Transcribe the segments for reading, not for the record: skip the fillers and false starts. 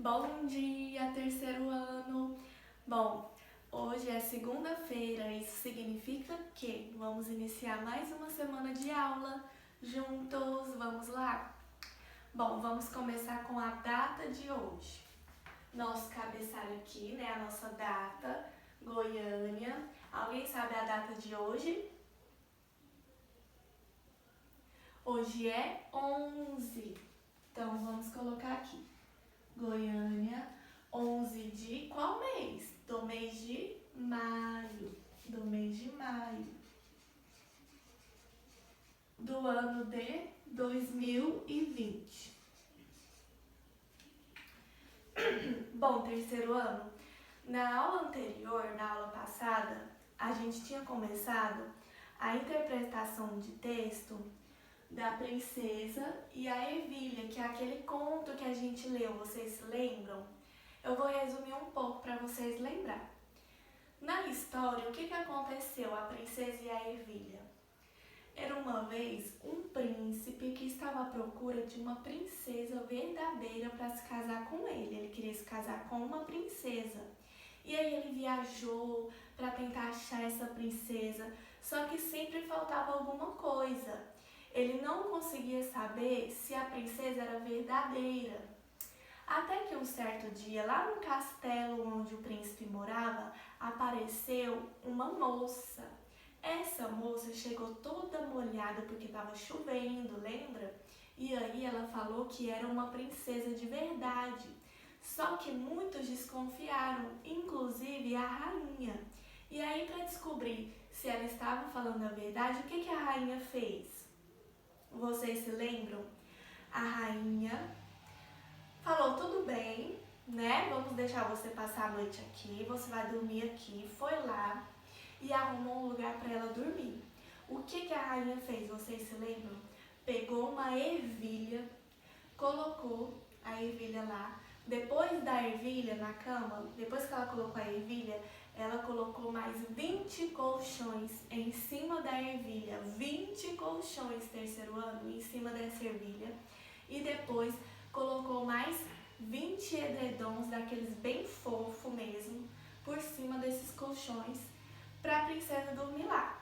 Bom dia, terceiro ano! Bom, hoje é segunda-feira, isso significa que vamos iniciar mais uma semana de aula juntos, vamos lá? Bom, vamos começar com a data de hoje. Nosso cabeçalho aqui, né, a nossa data, Goiânia. Alguém sabe a data de hoje? Hoje é 11, então vamos colocar aqui. Goiânia, 11 de qual mês? Do mês de maio. Do mês de maio. Do ano de 2020. Bom, terceiro ano, na aula anterior, na aula passada, a gente tinha começado a interpretação de texto da Princesa e a Ervilha, que é aquele conto que a gente leu, vocês se lembram? Eu vou resumir um pouco para vocês lembrar. Na história, o que aconteceu a Princesa e a Ervilha? Era uma vez um príncipe que estava à procura de uma princesa verdadeira para se casar com ele. Ele queria se casar com uma princesa. E aí ele viajou para tentar achar essa princesa, só que sempre faltava alguma coisa. Ele não conseguia saber se a princesa era verdadeira. Até que um certo dia, lá no castelo onde o príncipe morava, apareceu uma moça. Essa moça chegou toda molhada porque estava chovendo, lembra? E aí ela falou que era uma princesa de verdade. Só que muitos desconfiaram, inclusive a rainha. E aí, para descobrir se ela estava falando a verdade, o que a rainha fez? Vocês se lembram? A rainha falou, tudo bem, né? Vamos deixar você passar a noite aqui, você vai dormir aqui. Foi lá e arrumou um lugar para ela dormir. O que a rainha fez? Vocês se lembram? Pegou uma ervilha, colocou a ervilha lá. Depois da ervilha na cama, depois que ela colocou a ervilha, ela colocou mais 20 colchões em cima da ervilha. 20 colchões, terceiro ano, em cima dessa ervilha. E depois colocou mais 20 edredons, daqueles bem fofo mesmo, por cima desses colchões, para a princesa dormir lá.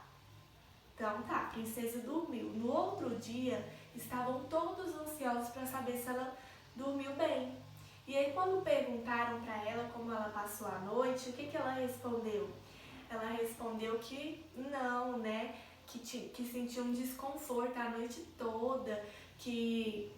Então tá, a princesa dormiu. No outro dia, estavam todos ansiosos para saber se ela dormiu bem. E aí quando perguntaram para ela como ela passou a noite, o que ela respondeu? Ela respondeu que não, né? Que sentiu um desconforto a noite toda, que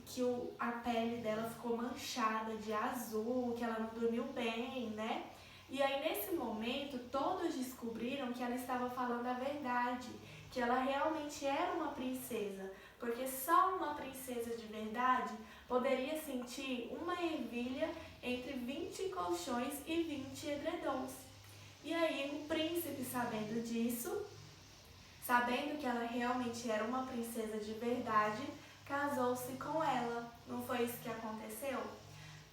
a pele dela ficou manchada de azul, que ela não dormiu bem, né? E aí nesse momento todos descobriram que ela estava falando a verdade, que ela realmente era uma princesa, porque só uma princesa de verdade poderia sentir uma ervilha entre 20 colchões e 20 edredons. E aí o príncipe, sabendo disso, sabendo que ela realmente era uma princesa de verdade, casou-se com ela. Não foi isso que aconteceu?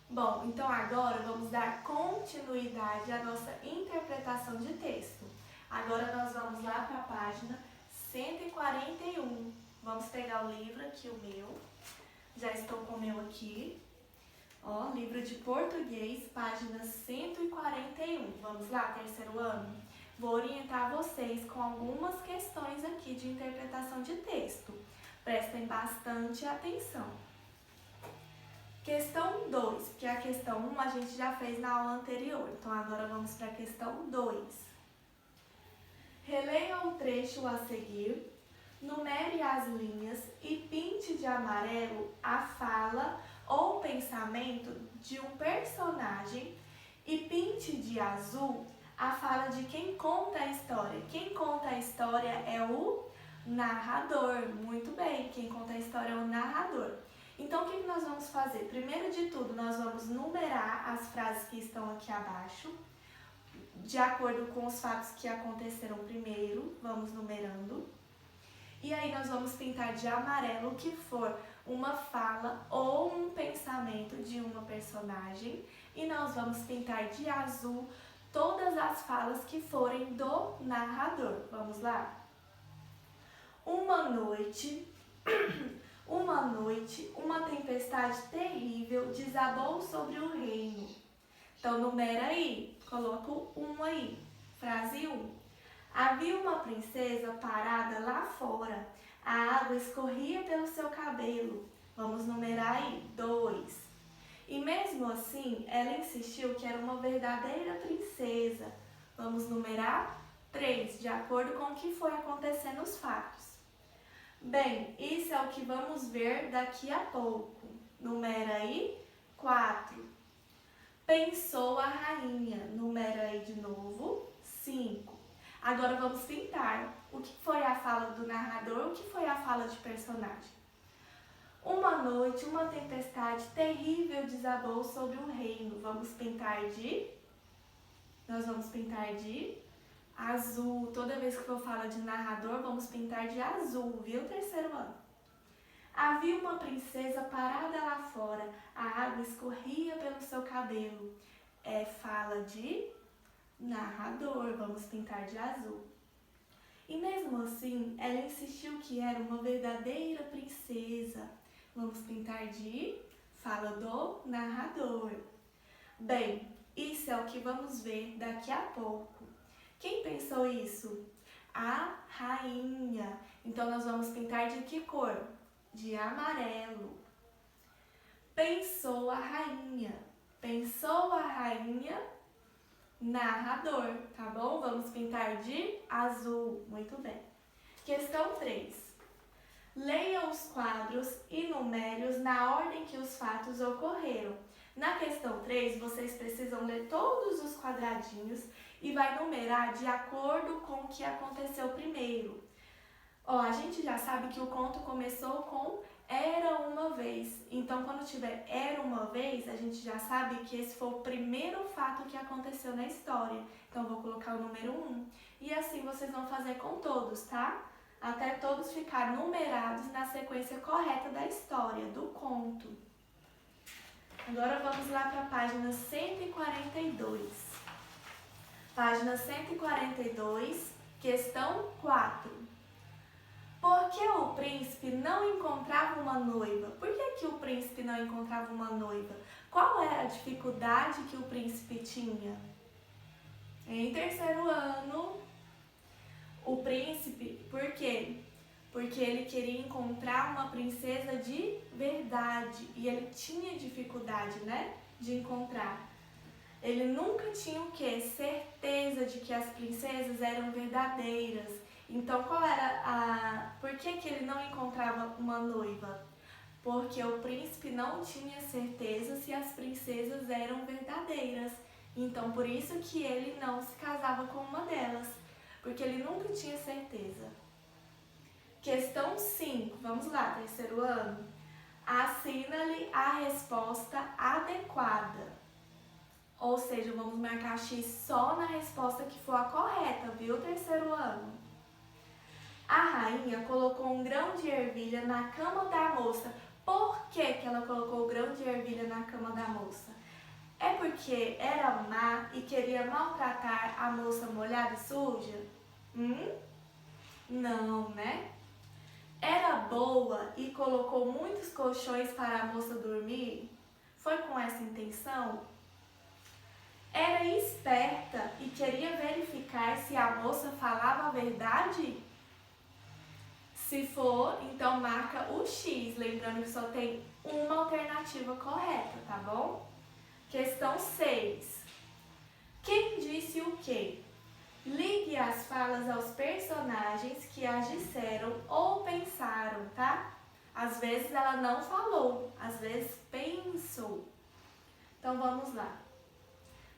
Bom, então agora vamos dar continuidade à nossa interpretação de texto. Agora nós vamos lá para a página 141. Vamos pegar o livro aqui, o meu. Já estou com o meu aqui. Ó, livro de português, página 141. Vamos lá, terceiro ano? Vou orientar vocês com algumas questões aqui de interpretação de texto. Prestem bastante atenção. Questão 2, porque a questão 1 a gente já fez na aula anterior. Então agora vamos para a questão 2. Releia o trecho a seguir, numere as linhas e pinte de amarelo a fala ou pensamento de um personagem e pinte de azul a fala de quem conta a história. Quem conta a história é o narrador. Muito bem, quem conta a história é o narrador. Então, o que nós vamos fazer? Primeiro de tudo, nós vamos numerar as frases que estão aqui abaixo, de acordo com os fatos que aconteceram primeiro, vamos numerando. E aí nós vamos pintar de amarelo o que for uma fala ou um pensamento de uma personagem. E nós vamos pintar de azul todas as falas que forem do narrador. Vamos lá? Uma noite, Uma noite, uma tempestade terrível desabou sobre o reino. Então, numera aí, coloca o 1 aí. Frase 1. Havia uma princesa parada lá fora. A água escorria pelo seu cabelo. Vamos numerar aí, 2. E mesmo assim, ela insistiu que era uma verdadeira princesa. Vamos numerar 3, de acordo com o que foi acontecendo os fatos. Bem, isso é o que vamos ver daqui a pouco. Numera aí, 4. Pensou a rainha. Numera aí de novo, 5. Agora vamos pintar. O que foi a fala do narrador, o que foi a fala de personagem? Uma noite, uma tempestade terrível desabou sobre o reino. Nós vamos pintar de azul. Toda vez que eu falo de narrador, vamos pintar de azul, viu, terceiro ano? Havia uma princesa parada lá fora. A água escorria pelo seu cabelo. Fala de narrador. Vamos pintar de azul. E mesmo assim, ela insistiu que era uma verdadeira princesa. Vamos pintar de fala do narrador. Bem, isso é o que vamos ver daqui a pouco. Quem pensou isso? A rainha. Então, nós vamos pintar de que cor? De amarelo. Pensou a rainha. Pensou a rainha, narrador, tá bom? Vamos pintar de azul. Muito bem. Questão 3. Leia os quadros e numere-os na ordem que os fatos ocorreram. Na questão 3, vocês precisam ler todos os quadradinhos e vai numerar de acordo com o que aconteceu primeiro. A gente já sabe que o conto começou com era uma vez. Então, quando tiver era uma vez, a gente já sabe que esse foi o primeiro fato que aconteceu na história. Então, vou colocar o número 1. E assim vocês vão fazer com todos, tá? Até todos ficarem numerados na sequência correta da história, do conto. Agora vamos lá para a página 142. Página 142, questão 4. Por que o príncipe não encontrava uma noiva? Por que o príncipe não encontrava uma noiva? Qual era a dificuldade que o príncipe tinha? Em terceiro ano, o príncipe, por quê? Porque ele queria encontrar uma princesa de verdade e ele tinha dificuldade, de encontrar. Ele nunca tinha o quê? Certeza de que as princesas eram verdadeiras. Então, por que ele não encontrava uma noiva? Porque o príncipe não tinha certeza se as princesas eram verdadeiras. Então, por isso que ele não se casava com uma delas. Porque ele nunca tinha certeza. Questão 5. Vamos lá, terceiro ano. Assina-lhe a resposta adequada. Ou seja, vamos marcar X só na resposta que for a correta, viu, terceiro ano? A rainha colocou um grão de ervilha na cama da moça. Por que ela colocou o grão de ervilha na cama da moça? É porque era má e queria maltratar a moça molhada e suja? Não, né? Era boa e colocou muitos colchões para a moça dormir? Foi com essa intenção? Era esperta e queria verificar se a moça falava a verdade? Se for, então marca o X, lembrando que só tem uma alternativa correta, tá bom? Questão 6. Quem disse o quê? Ligue as falas aos personagens que as disseram ou pensaram, tá? Às vezes ela não falou, às vezes pensou. Então vamos lá.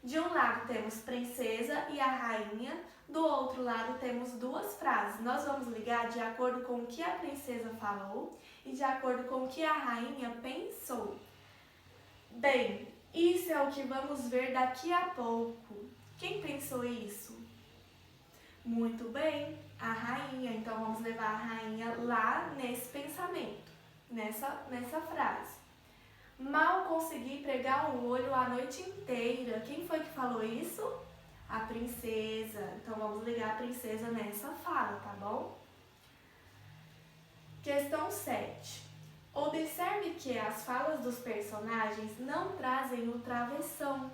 De um lado temos princesa e a rainha, do outro lado temos duas frases. Nós vamos ligar de acordo com o que a princesa falou e de acordo com o que a rainha pensou. Bem, isso é o que vamos ver daqui a pouco. Quem pensou isso? Muito bem, a rainha. Então vamos levar a rainha lá nesse pensamento, nessa frase. Mal consegui pregar o olho a noite inteira. Quem foi que falou isso? A princesa. Então vamos ligar a princesa nessa fala, tá bom? Questão 7. Observe que as falas dos personagens não trazem o travessão.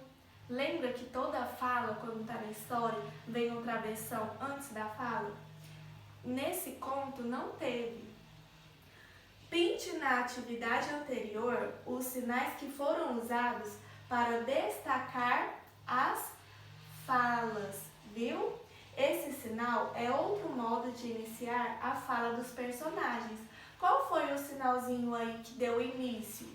Lembra que toda fala, quando está na história, vem o travessão antes da fala? Nesse conto não teve. Pinte na atividade anterior os sinais que foram usados para destacar as falas, viu? Esse sinal é outro modo de iniciar a fala dos personagens. Qual foi o sinalzinho aí que deu início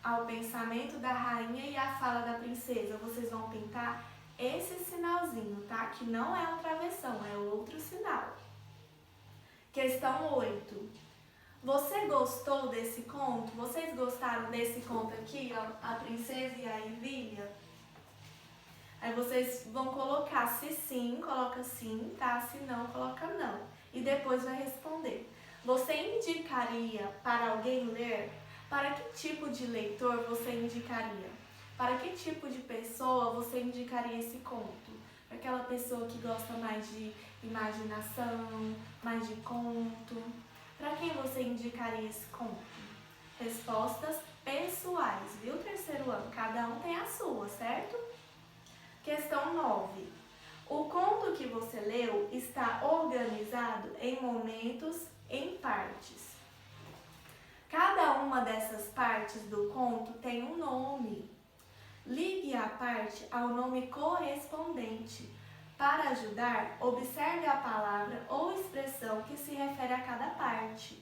ao pensamento da rainha e à fala da princesa? Vocês vão pintar esse sinalzinho, tá? Que não é um travessão, é outro sinal. Questão 8. Você gostou desse conto? Vocês gostaram desse conto aqui, ó, A Princesa e a Ervilha? Aí vocês vão colocar se sim, coloca sim, tá? Se não, coloca não. E depois vai responder. Você indicaria para alguém ler? Para que tipo de leitor você indicaria? Para que tipo de pessoa você indicaria esse conto? Para aquela pessoa que gosta mais de imaginação, mais de conto? Para quem você indicaria esse conto? Respostas pessoais, viu, terceiro ano? Cada um tem a sua, certo? Questão 9. O conto que você leu está organizado em momentos, em partes. Cada uma dessas partes do conto tem um nome. Ligue a parte ao nome correspondente. Para ajudar, observe a palavra ou expressão que se refere a cada parte.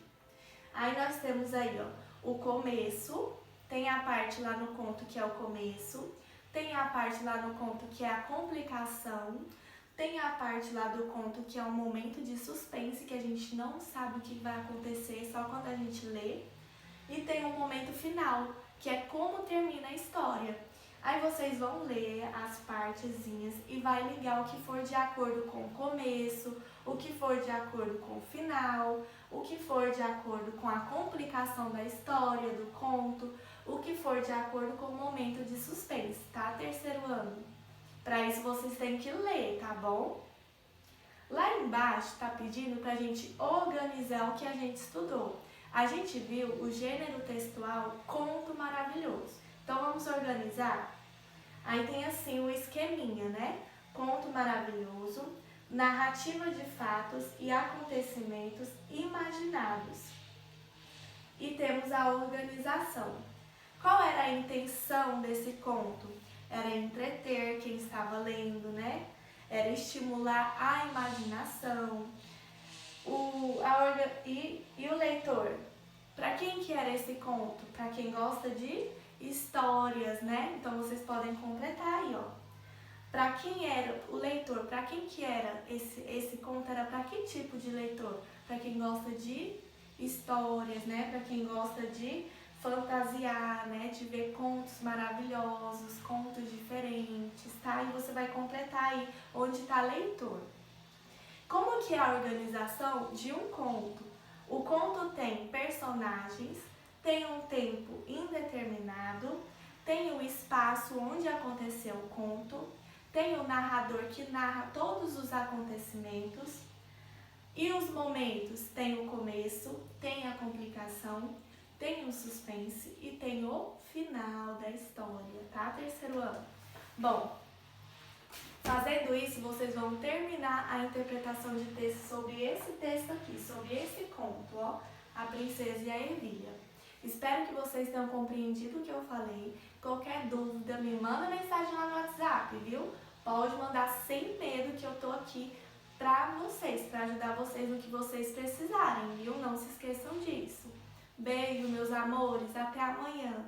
Aí nós temos aí, ó, o começo, tem a parte lá no conto que é o começo, tem a parte lá no conto que é a complicação, tem a parte lá do conto que é um momento de suspense, que a gente não sabe o que vai acontecer só quando a gente lê, e tem um momento final, que é como termina a história. Aí vocês vão ler as partezinhas e vai ligar o que for de acordo com o começo, o que for de acordo com o final, o que for de acordo com a complicação da história, do conto, o que for de acordo com o momento de suspense, tá? Terceiro ano. Para isso vocês têm que ler, tá bom? Lá embaixo tá pedindo pra gente organizar o que a gente estudou. A gente viu o gênero textual conto maravilhoso. Então vamos organizar? Aí tem assim o esqueminha, né? Conto maravilhoso, narrativa de fatos e acontecimentos imaginados. E temos a organização. Qual era a intenção desse conto? Era entreter quem estava lendo, né? Era estimular a imaginação. E o leitor? Para quem que era esse conto? Para quem gosta de histórias, né? Então vocês podem completar aí, ó. Para quem era o leitor? Para quem que era esse conto? Era para que tipo de leitor? Para quem gosta de histórias, né? Para quem gosta de fantasiar, né? De ver contos maravilhosos, contos diferentes, tá? E você vai completar aí onde está leitor. Como que é a organização de um conto? O conto tem personagens, tem um tempo indeterminado, tem o espaço onde aconteceu o conto, tem o narrador que narra todos os acontecimentos e os momentos. Tem o começo, tem a complicação, tem o suspense e tem o final da história, tá? Terceiro ano. Bom, fazendo isso, vocês vão terminar a interpretação de texto sobre esse texto aqui, sobre esse conto, ó, A Princesa e a Ervilha. Espero que vocês tenham compreendido o que eu falei. Qualquer dúvida, me manda mensagem lá no WhatsApp, viu? Pode mandar sem medo que eu tô aqui pra vocês, pra ajudar vocês no que vocês precisarem, viu? Não se esqueçam disso. Beijo, meus amores. Até amanhã.